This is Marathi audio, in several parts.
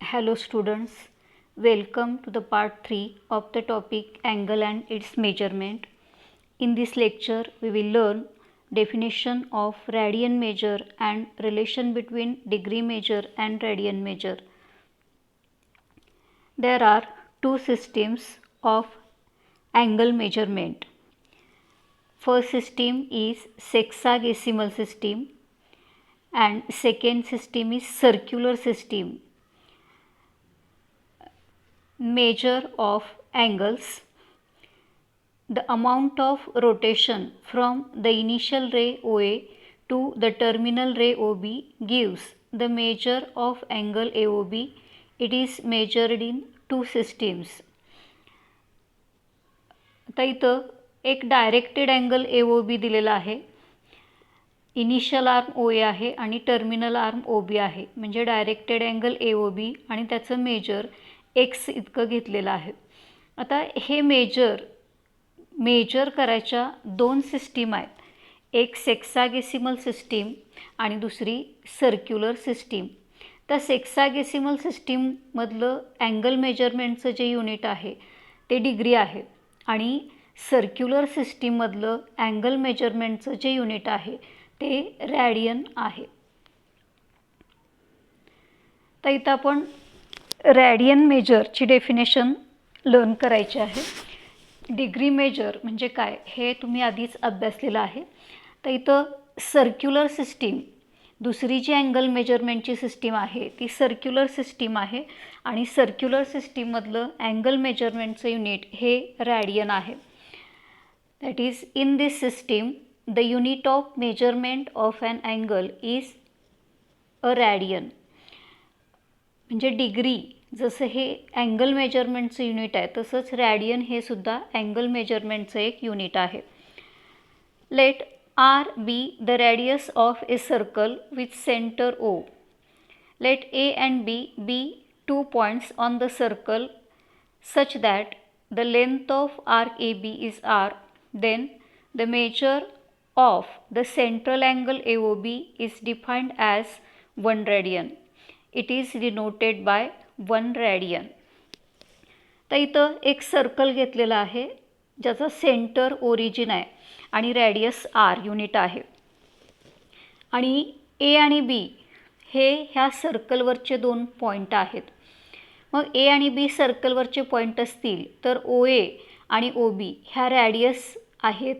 Hello students, welcome to the part 3 of the topic angle and its measurement. In this lecture we will learn definition of radian measure and relation between degree measure and radian measure. There are two systems of angle measurement. First system is sexagesimal system and second system is circular system. Measure of angles. The amount of rotation from the initial ray OA to the terminal ray OB gives the measure of angle AOB. It is measured in two systems. आता इथं एक डायरेक्टेड अँगल AOB दिलेला आहे. इनिशियल आर्म OA आहे आणि टर्मिनल आर्म OB आहे. म्हणजे डायरेक्टेड अँगल AOB आणि त्याचं मेजर x इतकं घेतलेलं आहे. आता हे मेजर करायच्या दोन सिस्टीम आहेत. एक सेक्सागेसिमल सिस्टीम आणि दुसरी सर्क्युलर सिस्टीम. तर सेक्सागेसिमल सिस्टीममधलं अँगल मेजरमेंटचं जे युनिट आहे ते डिग्री आहे आणि सर्क्युलर सिस्टीममधलं अँगल मेजरमेंटचं जे युनिट आहे ते रॅडियन आहे. तर इथं आपण रॅडियन मेजरची डेफिनेशन लर्न करायची आहे. डिग्री मेजर म्हणजे काय हे तुम्ही आधीच अभ्यासलेलं आहे. तर इथं सर्क्युलर सिस्टीम, दुसरी जी अँगल मेजरमेंटची सिस्टीम आहे ती सर्क्युलर सिस्टीम आहे आणि सर्क्युलर सिस्टीममधलं अँगल मेजरमेंटचं युनिट हे रॅडियन आहे. That is in this system the unit of measurement of an angle is a radian. म्हणजे डिग्री जसं हे अँगल मेजरमेंटचं युनिट आहे तसंच रॅडियन हे सुद्धा अँगल मेजरमेंटचं एक युनिट आहे. Let R be the radius of a circle with centre O. Let A and B be 2 points on the circle such that the length of arc AB is R. Then the measure of the central angle AOB is defined as 1 radian. It is denoted by 1 radian. तर इथं एक सर्कल घेतलेला आहे ज्याचा सेंटर ओरिजिन आहे आणि रॅडियस R युनिट आहे आणि ए आणि बी हे ह्या सर्कलवरचे दोन पॉईंट आहेत. मग ए आणि बी सर्कलवरचे पॉईंट असतील तर OA आणि OB ह्या रॅडियस आहेत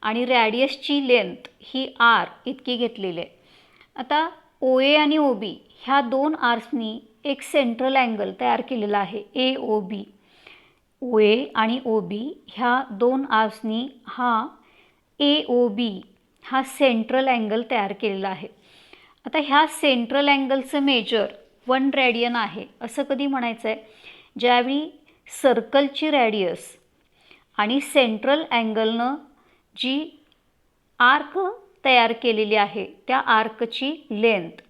आणि रॅडियसची लेंथ ही R इतकी घेतलेली आहे. आता OA आणि OB ह्या दोन आर्सनी एक सेंट्रल अँगल तयार केलेला आहे AOB. OA आणि OB ह्या दोन आर्सनी हा AOB हा सेंट्रल अँगल तयार केलेला आहे. आता ह्या सेंट्रल अँगलचं मेजर 1 radian आहे. असं कधी म्हणायचं आहे ज्यावेळी सर्कलची रॅडियस आणि सेंट्रल अँगलनं जी आर्क तयार केलेली आहे त्या आर्कची लेंथ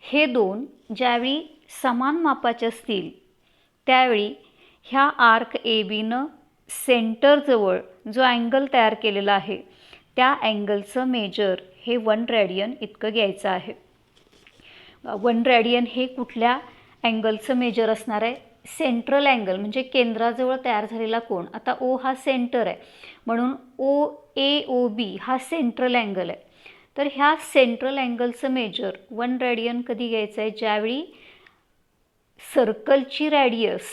हे दोन ज्यावेळी समान मापाचे असतील त्यावेळी ह्या आर्क ABनं सेंटरजवळ जो अँगल तयार केलेला आहे त्या अँगलचं मेजर हे 1 radian इतकं घ्यायचं आहे. 1 radian हे कुठल्या अँगलचं मेजर असणार आहे? सेंट्रल अँगल म्हणजे केंद्राजवळ तयार झालेला कोन. आता O हा सेंटर आहे म्हणून OAOB हा सेंट्रल अँगल आहे. तर ह्या सेंट्रल अँगलचं मेजर 1 radian कधी घ्यायचं आहे? ज्यावेळी सर्कलची रॅडियस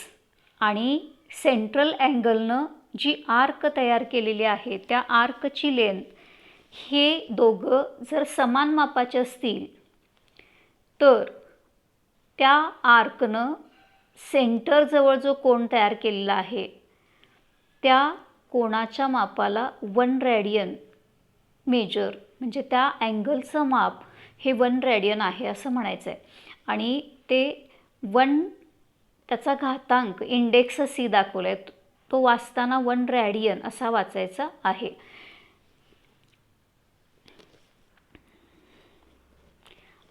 आणि सेंट्रल अँगलनं जी आर्क तयार केलेली आहे त्या आर्कची लेंथ हे दोघं जर समान मापाचे असतील तर त्या आर्कनं सेंटरजवळ जो कोन तयार केलेला आहे त्या कोणाच्या मापाला 1 radian मेजर म्हणजे त्या अँगलचं माप हे 1 radian आहे असं म्हणायचं आहे. आणि ते 1 त्याचा घातांक इंडेक्स C दाखवला आहे तो वाचताना 1 radian असा वाचायचा आहे.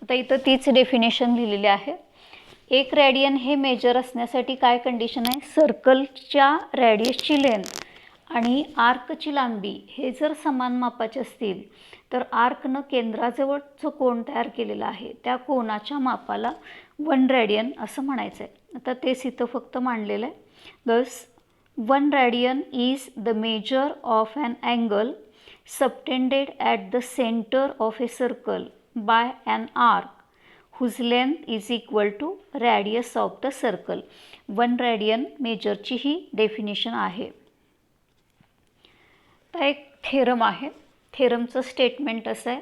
आता इथं तीच डेफिनेशन लिहिलेली आहे. 1 radian हे मेजर असण्यासाठी काय कंडिशन आहे? सर्कलच्या रॅडियसची लेंथ आणि आर्कची लांबी हे जर समान मापाचे असतील तर आर्कनं केंद्राजवळ जो कोन तयार केलेला आहे त्या कोनाच्या मापाला 1 रेडियन असं म्हणायचं आहे. आता तेच इथं फक्त मांडलेलं आहे. Thus 1 radian is the measure of an angle subtended at the centre of a circle by an arc whose length is equal to radius of the circle. 1 radian मेजरची ही डेफिनेशन आहे. तर एक थेरम आहे. थेरमचं स्टेटमेंट असं आहे,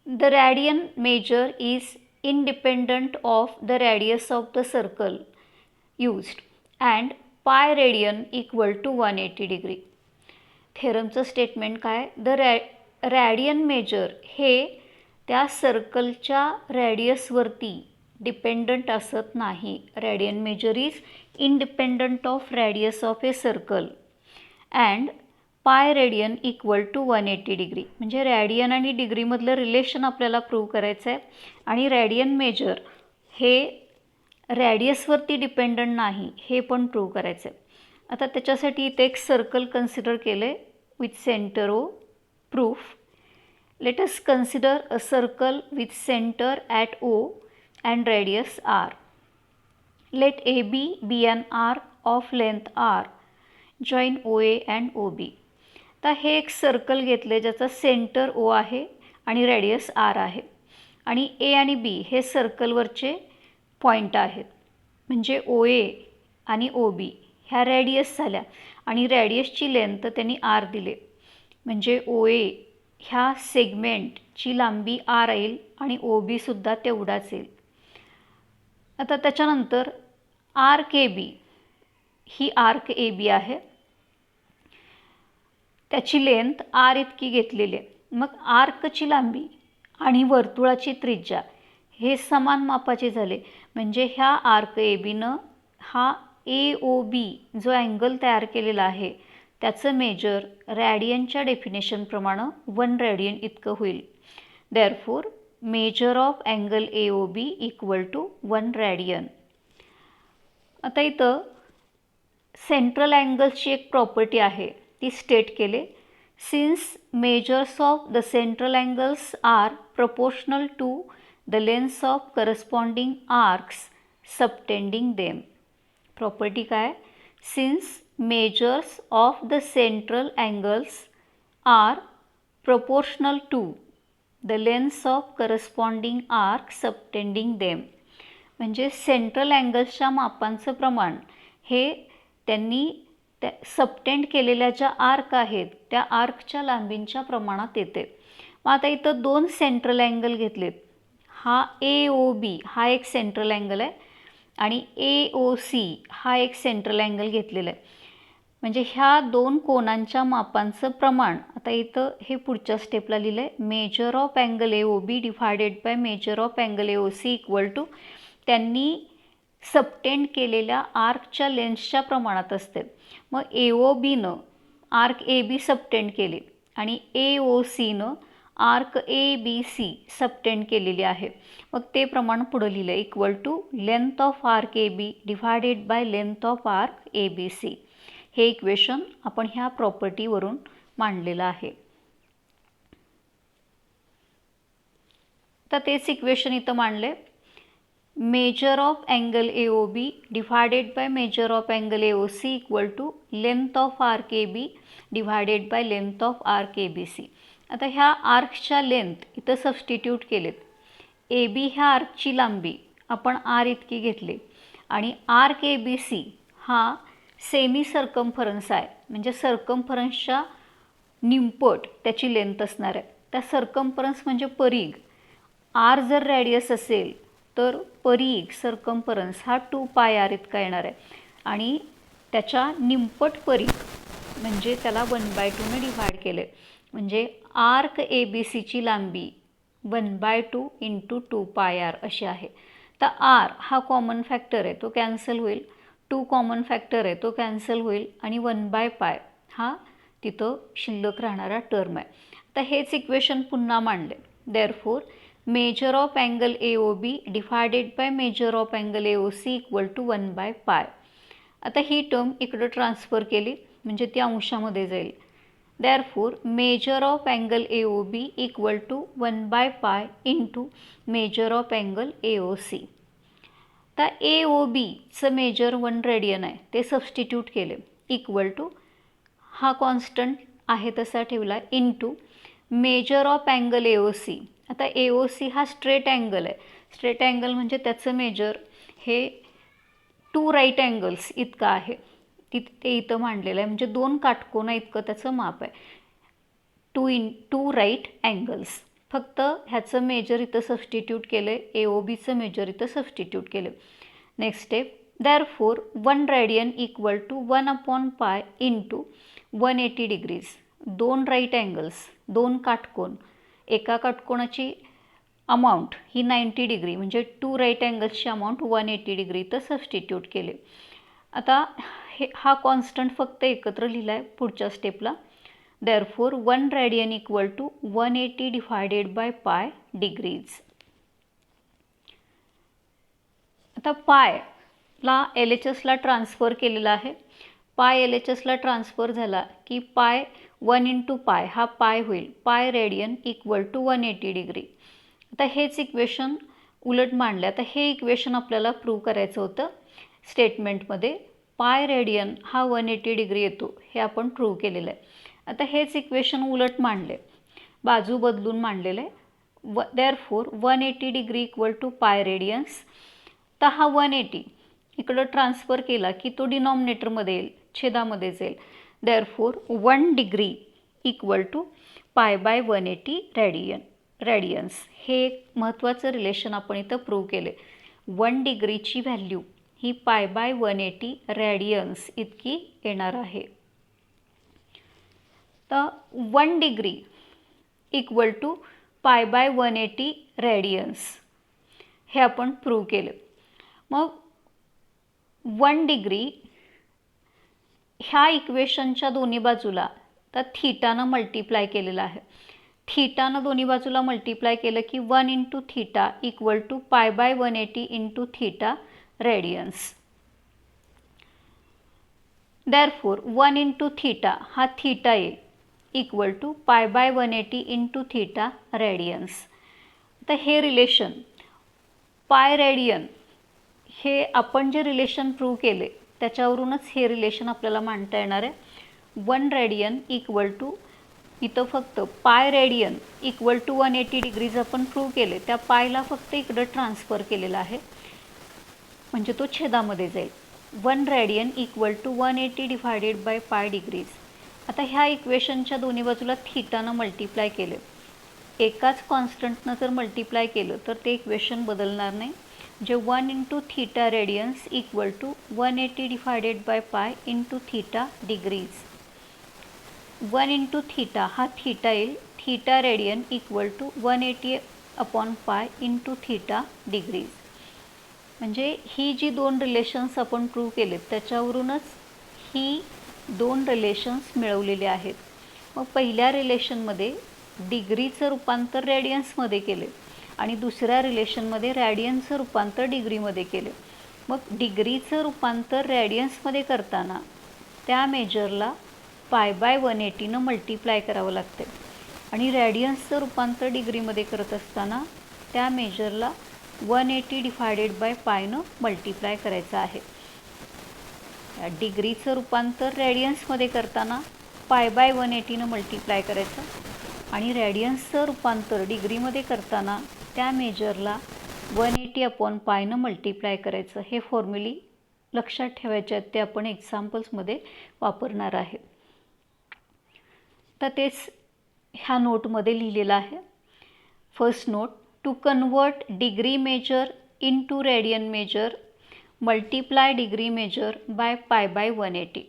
the radian measure is independent of the radius of the circle used and pi radian equal to 180 degree. थेरमचं स्टेटमेंट काय, द रॅडियन मेजर हे त्या सर्कलच्या रॅडियसवरती डिपेंडंट असत नाही. Radian measure is independent of radius of a circle and pi radian equal to 180 degree. म्हणजे रॅडियन आणि डिग्रीमधलं रिलेशन आपल्याला प्रूव्ह करायचं आहे आणि रॅडियन मेजर हे रॅडियसवरती डिपेंडंट नाही हे पण प्रूव्ह करायचं आहे. आता त्याच्यासाठी इथे एक सर्कल कन्सिडर केलं आहे with centre O. Proof, let us consider a circle with center at O and radius R. Let AB be an arc of length R. Join OA and OB. तर हे एक सर्कल घेतले ज्याचा सेंटर O आहे आणि रेडियस R आहे आणि A आणि B हे सर्कलवरचे पॉईंट आहेत. म्हणजे OA आणि OB ह्या रेडियस झाल्या आणि रेडियसची लेंथ त्यांनी R दिले. म्हणजे OA ह्या सेगमेंटची लांबी R येईल आणि OB सुद्धा तेवढाच येईल. आता त्याच्यानंतर आर्क AB ही आर्क AB आहे, त्याची लेंथ R इतकी घेतलेली आहे. मग आर्कची लांबी आणि वर्तुळाची त्रिज्या हे समान मापाचे झाले. म्हणजे ह्या आर्क ABनं हा AOB जो अँगल तयार केलेला आहे त्याचं मेजर रॅडियनच्या डेफिनेशनप्रमाणे 1 रेडियन इतकं होईल. Therefore measure of angle AOB equal to 1 radian. आता इथं सेंट्रल अँगल्सची एक प्रॉपर्टी आहे ती स्टेट केले. Since measures of the central angles are proportional to the lengths of corresponding arcs subtending them. Property काय, since measures of the central angles are proportional to the lengths of corresponding arcs subtending them. म्हणजे सेंट्रल अँगल्सच्या मापांचं प्रमाण हे त्यांनी त्या सबटेंड केलेल्या ज्या आर्क आहेत त्या आर्कच्या लांबींच्या प्रमाणात येते. मग आता इथं 2 सेंट्रल अँगल घेतलेत. हा AOB हा एक सेंट्रल अँगल आहे आणि AOC हा एक सेंट्रल अँगल घेतलेला आहे. म्हणजे ह्या 2 कोनांच्या मापांचं प्रमाण आता इथं हे पुढच्या स्टेपला लिहिलं आहे, measure of angle AOB divided by measure of angle AOC equal to त्यांनी सबटेंड केलेल्या आर्कच्या लेन्सच्या प्रमाणात असते. मग AOBनं आर्क AB सबटेंड केले आणि AOCनं आर्क ABC सबटेंड केलेली आहे. मग ते प्रमाण पुढं लिहिलं equal to length of arc AB divided by length of arc ABC. हे इक्वेशन आपण ह्या प्रॉपर्टीवरून मांडलेलं आहे. तर तेच इक्वेशन इथं मांडले. Measure of angle AOB divided by measure of angle AOC equal to length of arc AB divided by length of arc ABC. आता ह्या आर्कच्या लेंथ इथं सबस्टिट्यूट केलेत. AB ह्या आर्कची लांबी आपण R इतकी घेतली आणि आर्क ABC हा सेमी सर्कम्फरन्स आहे. म्हणजे सर्कम्फरन्सच्या निमपट त्याची लेंथ असणार आहे. त्या सर्कम्फरन्स म्हणजे परीघ. R जर रॅडियस असेल तर परीघ सर्कम्फरन्स हा 2πr इतका येणार आहे आणि त्याच्या निमपट परीघ म्हणजे त्याला 1/2ने डिव्हाइड केले. म्हणजे आर्क ABCची लांबी 1/2 × 2πr अशी आहे. तर R हा कॉमन फॅक्टर आहे तो कॅन्सल होईल, 2 कॉमन फॅक्टर आहे तो कॅन्सल होईल आणि 1/π हा तिथं शिल्लक राहणारा टर्म आहे. तर हेच इक्वेशन पुन्हा मांडले. Therefore measure of angle AOB divided by measure of angle AOC equal to 1/π. आता ही टर्म इकडं ट्रान्सफर केली म्हणजे ती अंशामध्ये जाईल. Therefore, measure of angle AOB equal to 1 by pi into measure of angle AOC. आता AOBचं मेजर 1 रेडियन आहे ते सबस्टिट्यूट केले इक्वल टू हा कॉन्स्टंट आहे तसा ठेवला into major of angle AOC. आता AOC हा स्ट्रेट अँगल आहे. स्ट्रेट अँगल म्हणजे त्याचं मेजर हे 2 राईट अँगल्स इतकं आहे. ते इथं मांडलेलं आहे म्हणजे 2 काटकोना इतकं त्याचं माप आहे. 2 राईट अँगल्स. फक्त ह्याचं मेजर इथं सबस्टिट्यूट केलं आहे. AOBचं मेजर इथं सबस्टिट्यूट केलं. Next step. Therefore 1 radian equal to 1 upon pi into 180 degrees. 2 right angles, 2 काटकोन, एका काटकोनाची अमाऊंट ही 90 डिग्री म्हणजे 2 राईट अँगल्सची अमाऊंट 180 डिग्री तर सबस्टिट्यूट केले. आता हा कॉन्स्टंट फक्त एकत्र लिहिला आहे पुढच्या स्टेपला. Therefore 1 radian equal to 180 divided by pi degrees. आता पायला LHSला ट्रान्सफर केलेला आहे. पाय LHSला ट्रान्सफर झाला की पाय 1 इंटू पाय हा पाय होईल. पाय रेडियन इक्वल टू 180 डिग्री. आता हेच इक्वेशन उलट मांडले. आता हे इक्वेशन आपल्याला प्रूव्ह करायचं होतं स्टेटमेंटमध्ये. पाय रेडियन हा 180 डिग्री येतो हे आपण प्रूव्ह केलेलं आहे. आता हेच इक्वेशन उलट मांडले, बाजू बदलून मांडलेलं आहे. Therefore 180 डिग्री इक्वल टू पाय रेडियन्स. तर हा 180 इकडं ट्रान्सफर केला की तो डिनॉमिनेटरमध्ये येईल, छेदामध्येच येईल. Therefore 1 degree equal to pi by 180 radians. हे एक महत्त्वाचं रिलेशन आपण इथं प्रूव्ह केले. 1 डिग्रीची व्हॅल्यू ही पाय बाय 180 रेडियन्स इतकी येणार आहे. तर 1 degree equal to pi by 180 radians हे आपण प्रूव्ह केले. मग 1 डिग्री ह्या इक्वेशनच्या दोन्ही बाजूला तर थीटानं मल्टिप्लाय केलेलं आहे. थीटानं दोन्ही बाजूला मल्टिप्लाय केलं की 1 into theta equal to pi by 180 into theta radians. Therefore 1 into theta हा थीटा येईल equal to pi by 180 into theta radians. तर हे रिलेशन पाय रेडियन हे आपण जे रिलेशन प्रूव्ह केले त्याच्यावरूनच हे रिलेशन आपल्याला मांडता येणार आहे. 1 रेडियन इक्वल टू इथं फक्त pi radian equal to 180 degrees आपण प्रूव्ह केले. त्या पायला फक्त इकडं ट्रान्सफर केलेला आहे म्हणजे तो छेदामध्ये जाईल. 1 radian equal to 180 divided by pi degrees. आता ह्या इक्वेशनच्या दोन्ही बाजूला थीटानं मल्टिप्लाय केले. एकाच कॉन्स्टंटनं जर मल्टिप्लाय केलं तर ते इक्वेशन बदलणार नाही. जे 1 into theta radians equal to 180 divided by pi into theta degrees. 1 into theta हा थीटा येईल. Theta radian equal to 180 upon pi into theta degrees. म्हणजे ही जी 2 रिलेशन्स आपण प्रूव्ह केलेत त्याच्यावरूनच ही 2 रिलेशन्स मिळवलेले आहेत. मग पहिल्या रिलेशनमध्ये डिग्रीचं रूपांतर रेडियन्समध्ये केले आणि दुसऱ्या रिलेशनमध्ये रेडियनचं रूपांतर डिग्रीमध्ये केले. मग डिग्रीचं रूपांतर रेडियन्समध्ये करताना त्या मेजरला पाय बाय 180नं मल्टिप्लाय करावं लागते आणि रेडियन्सचं रूपांतर डिग्रीमध्ये करत असताना त्या मेजरला 180 डिवायडेड बाय पायनं मल्टिप्लाय करायचं आहे. डिग्रीचं रूपांतर रेडियन्समध्ये करताना पाय बाय 180नं मल्टिप्लाय करायचं आणि रेडियन्सचं रूपांतर डिग्रीमध्ये करताना त्या मेजरला 180 अपॉन पायनं मल्टिप्लाय करायचं. हे फॉर्म्युली लक्षात ठेवायचे आहेत, ते आपण एक्झाम्पल्समध्ये वापरणार आहे. तर तेच ह्या नोटमध्ये लिहिलेलं आहे. First note. To convert degree measure into radian measure multiply degree measure by pi by 180.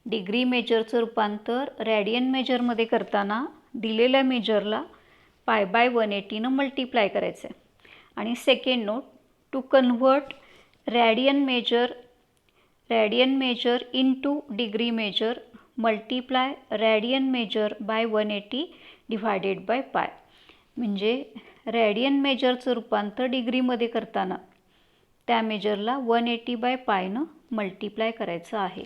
Degree मेजरचं रूपांतर रेडियन मेजरमध्ये करताना दिलेल्या मेजरला पाय बाय 180नं मल्टिप्लाय करायचं आहे. आणि second note. To convert radian measure into degree measure multiply radian measure by 180 divided by pi. म्हणजे रेडियन मेजरचं रूपांतर डिग्रीमध्ये करताना त्या मेजरला 180 बाय पायनं मल्टिप्लाय करायचं आहे.